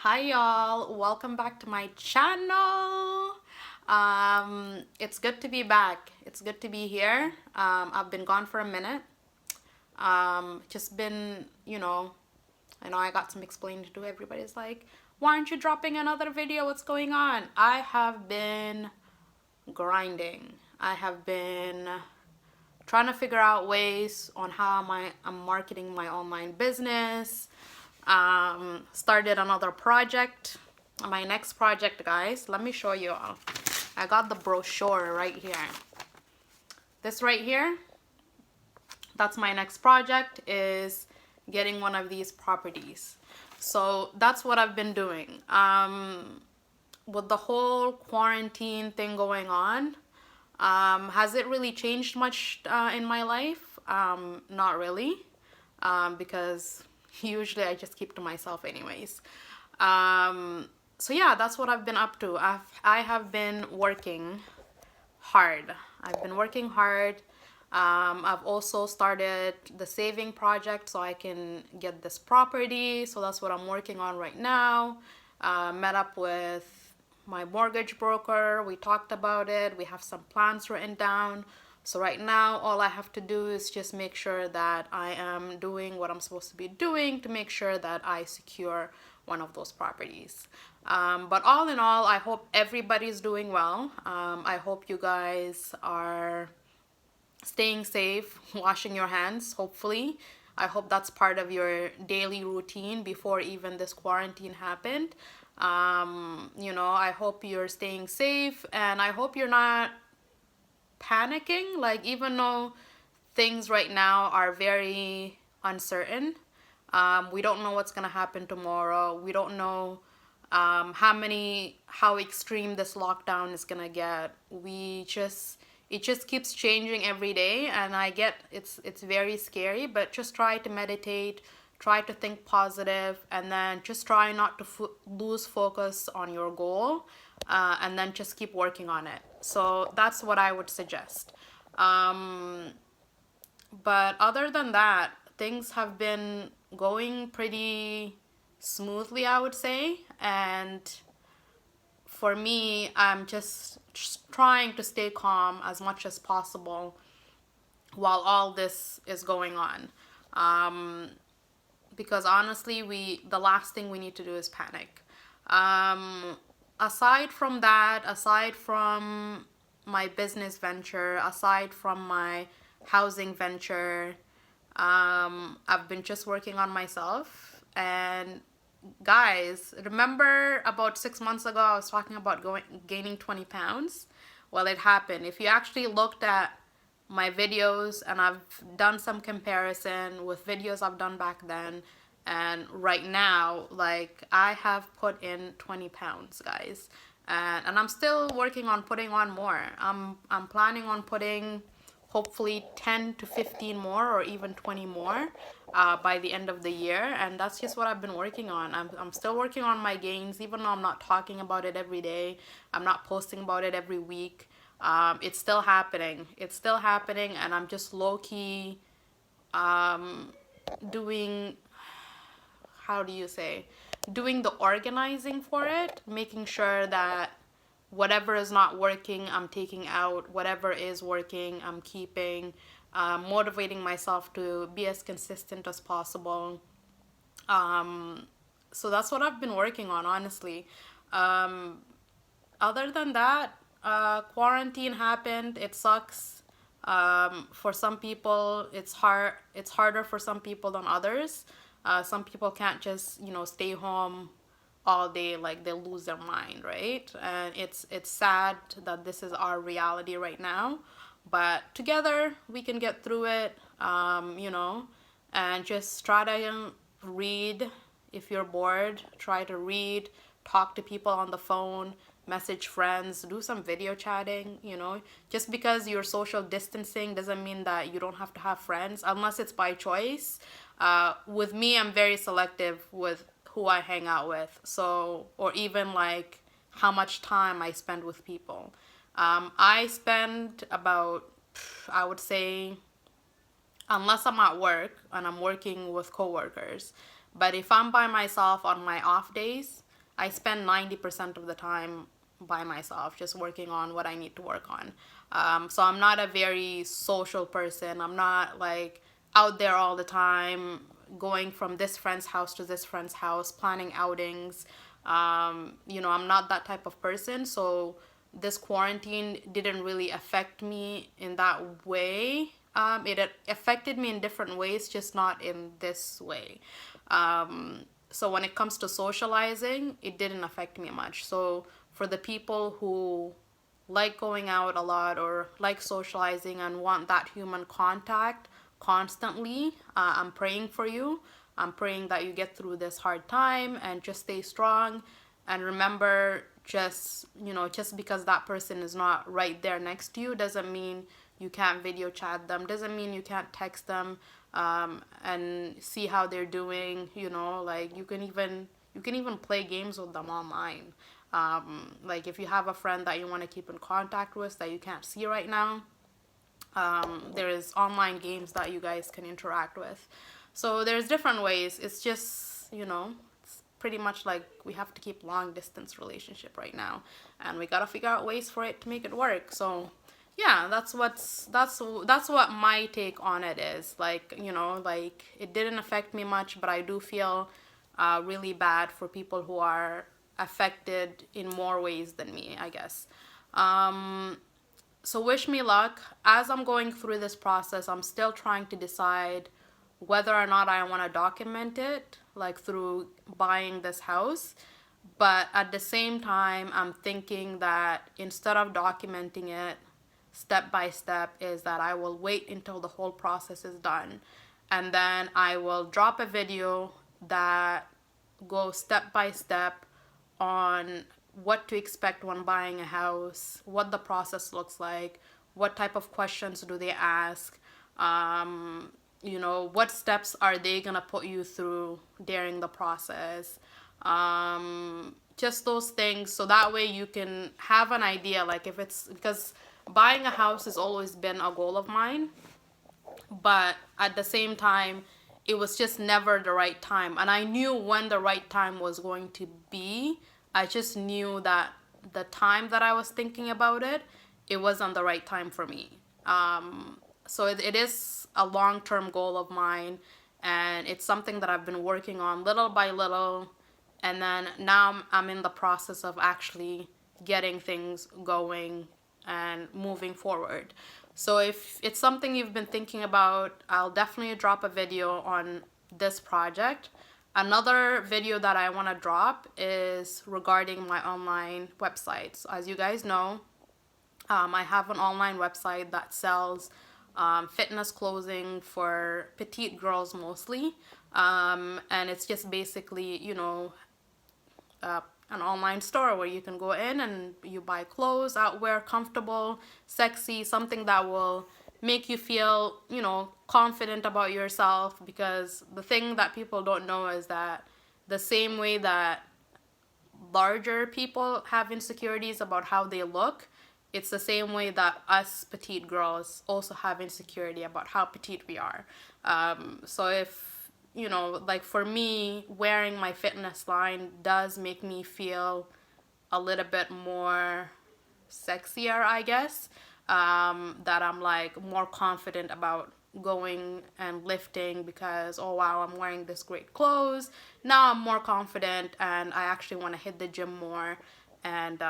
Hi y'all, welcome back to my channel. It's good to be back. It's good to be here. I've been gone for a minute. Just been, I know I got some explaining to do. Everybody's like, why aren't you dropping another video? What's going on? I have been grinding. I have been trying to figure out ways on how I'm marketing my online business. Started another project. My next project, guys, let me show you all. I got the brochure right here. This right here, that's my next project, is getting one of these properties. So that's what I've been doing. With the whole quarantine thing going on, has it really changed much in my life? Not really, because usually I just keep to myself anyways. So yeah, that's what I've been up to. I have been working hard. I've been working hard. I've also started the saving project so I can get this property. So that's what I'm working on right now. Met up with my mortgage broker. We talked about it. We have some plans written down. So right now, all I have to do is just make sure that I am doing what I'm supposed to be doing to make sure that I secure one of those properties. But all in all, I hope everybody's doing well. I hope you guys are staying safe, washing your hands, hopefully. I hope that's part of your daily routine before even this quarantine happened. I hope you're staying safe and I hope you're not panicking. Like, even though things right now are very uncertain, we don't know what's going to happen tomorrow. We don't know how extreme this lockdown is gonna get. It just keeps changing every day, and I get it's very scary. But just try to meditate, try to think positive, and then just try not to lose focus on your goal, and then just keep working on it. So that's what I would suggest. But other than that, things have been going pretty smoothly, I would say. And for me, I'm just trying to stay calm as much as possible while all this is going on. Because honestly, the last thing we need to do is panic. Aside from that, aside from my business venture, aside from my housing venture, I've been just working on myself. And guys, remember about 6 months ago I was talking about gaining 20 pounds? Well, it happened. If you actually looked at my videos, and I've done some comparison with videos I've done back then and right now, like, I have put in 20 pounds, guys. And I'm still working on putting on more. I'm planning on putting hopefully 10 to 15 more or even 20 more by the end of the year. And that's just what I've been working on. I'm still working on my gains, even though I'm not talking about it every day. I'm not posting about it every week. It's still happening. It's still happening, and I'm just low-key doing, how do you say, doing the organizing for it, making sure that whatever is not working, I'm taking out. Whatever is working, I'm keeping. Motivating myself to be as consistent as possible. So that's what I've been working on, honestly. Other than that, quarantine happened. It sucks. For some people, it's hard. It's harder for some people than others. Some people can't just stay home all day, like they lose their mind, right? And it's sad that this is our reality right now, but together we can get through it. And just try to read. If you're bored, try to read, talk to people on the phone, message friends, do some video chatting. Just because you're social distancing doesn't mean that you don't have to have friends unless it's by choice. With me, I'm very selective with who I hang out with. So, or even like how much time I spend with people. I spend about, I would say, unless I'm at work and I'm working with coworkers. But if I'm by myself on my off days, I spend 90% of the time by myself, just working on what I need to work on. So I'm not a very social person. I'm not like out there all the time, going from this friend's house to this friend's house, planning outings. I'm not that type of person. So this quarantine didn't really affect me in that way. It affected me in different ways, just not in this way. So when it comes to socializing, it didn't affect me much. So for the people who like going out a lot or like socializing and want that human contact constantly, I'm praying for you. I'm praying that you get through this hard time and just stay strong. And remember, just because that person is not right there next to you doesn't mean you can't video chat them, doesn't mean you can't text them, and see how they're doing. Like you can even play games with them online. Like if you have a friend that you want to keep in contact with that you can't see right now, there is online games that you guys can interact with. So there's different ways. It's just, it's pretty much like we have to keep long distance relationship right now, and we gotta figure out ways for it to make it work. So yeah, that's what my take on it is. Like, like it didn't affect me much, but I do feel really bad for people who are affected in more ways than me, I guess. So wish me luck. As I'm going through this process, I'm still trying to decide whether or not I want to document it, like through buying this house. But at the same time, I'm thinking that instead of documenting it step by step, is that I will wait until the whole process is done. And then I will drop a video that goes step by step on what to expect when buying a house, what the process looks like, what type of questions do they ask, what steps are they gonna put you through during the process. Just those things, so that way you can have an idea, like if it's because buying a house has always been a goal of mine, but at the same time, it was just never the right time. And I knew when the right time was going to be. I just knew that the time that I was thinking about it, it wasn't the right time for me. So it is a long-term goal of mine, and it's something that I've been working on little by little. And then now I'm in the process of actually getting things going and moving forward. So if it's something you've been thinking about, I'll definitely drop a video on this project. Another video that I want to drop is regarding my online websites. As you guys know, I have an online website that sells fitness clothing for petite girls mostly. And it's just basically, an online store where you can go in and you buy clothes, outwear, comfortable, sexy, something that will make you feel, confident about yourself. Because the thing that people don't know is that the same way that larger people have insecurities about how they look, it's the same way that us petite girls also have insecurity about how petite we are. So if like for me, wearing my fitness line does make me feel a little bit more sexier, I guess. That I'm like more confident about going and lifting because, oh wow, I'm wearing this great clothes. Now I'm more confident and I actually want to hit the gym more and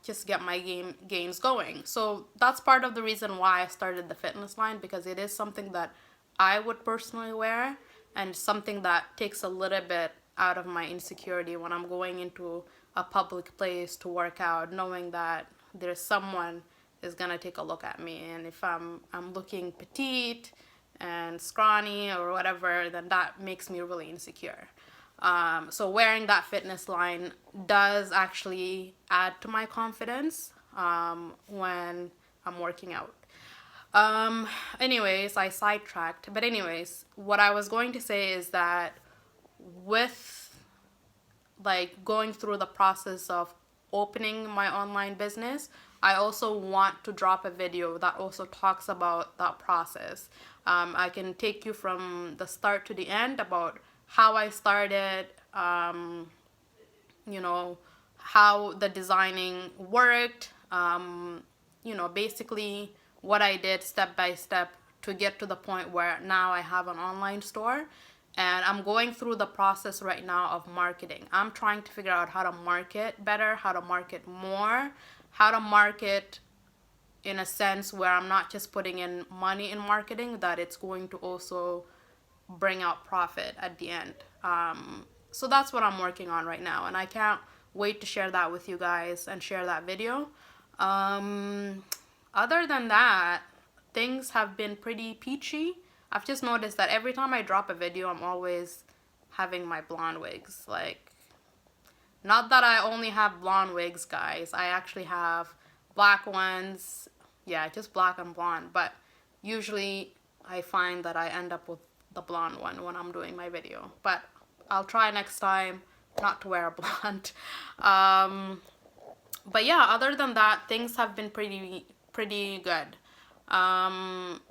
just get my gains going. So that's part of the reason why I started the fitness line, because it is something that I would personally wear, and something that takes a little bit out of my insecurity when I'm going into a public place to work out, knowing that there's someone is gonna take a look at me, and if I'm looking petite and scrawny or whatever, then that makes me really insecure. So wearing that fitness line does actually add to my confidence when I'm working out. Anyways, I sidetracked. But anyways, what I was going to say is that with like going through the process of opening my online business, I also want to drop a video that also talks about that process. I can take you from the start to the end about how I started, you know, how the designing worked, you know, basically what I did step by step to get to the point where now I have an online store. And I'm going through the process right now of marketing. I'm trying to figure out how to market better, how to market more, how to market in a sense where I'm not just putting in money in marketing, that it's going to also bring out profit at the end. So that's what I'm working on right now, and I can't wait to share that with you guys and share that video. Other than that, things have been pretty peachy. I've just noticed that every time I drop a video, I'm always having my blonde wigs. Like, not that I only have blonde wigs, guys. I actually have black ones. Yeah, just black and blonde. But usually I find that I end up with the blonde one when I'm doing my video. But I'll try next time not to wear a blonde. But yeah, other than that, things have been pretty good.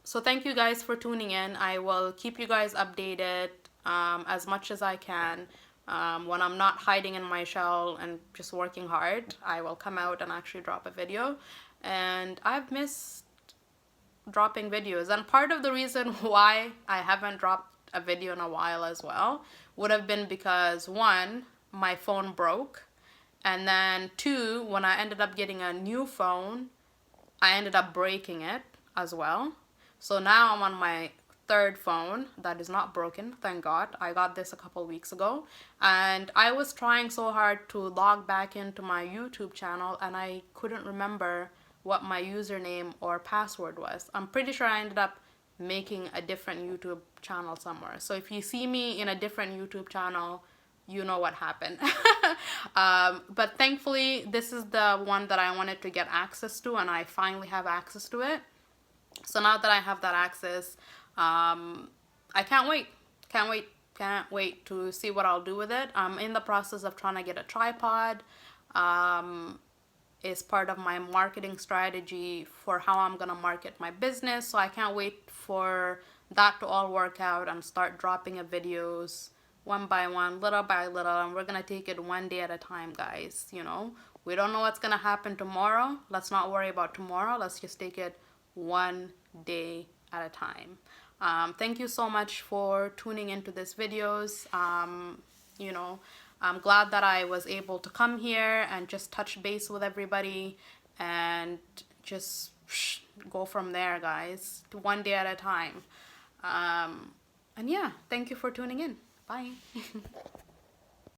So thank you guys for tuning in. I will keep you guys updated as much as I can. When I'm not hiding in my shell and just working hard, I will come out and actually drop a video. And I've missed dropping videos. And part of the reason why I haven't dropped a video in a while as well would have been because, one, my phone broke. And then two, when I ended up getting a new phone, I ended up breaking it as well. So now I'm on my third phone that is not broken, thank God. I got this a couple weeks ago, and I was trying so hard to log back into my YouTube channel, and I couldn't remember what my username or password was. I'm pretty sure I ended up making a different YouTube channel somewhere. So if you see me in a different YouTube channel, you know what happened. But thankfully, this is the one that I wanted to get access to, and I finally have access to it. So now that I have that access, I can't wait. Can't wait to see what I'll do with it. I'm in the process of trying to get a tripod. Is part of my marketing strategy for how I'm gonna market my business. So I can't wait for that to all work out and start dropping videos one by one, little by little, and we're gonna take it one day at a time, guys. You know, we don't know what's gonna happen tomorrow. Let's not worry about tomorrow. Let's just take it one day at a time. Thank you so much for tuning into this videos. You know, I'm glad that I was able to come here and just touch base with everybody and just go from there, guys, to one day at a time. And yeah, thank you for tuning in. Bye.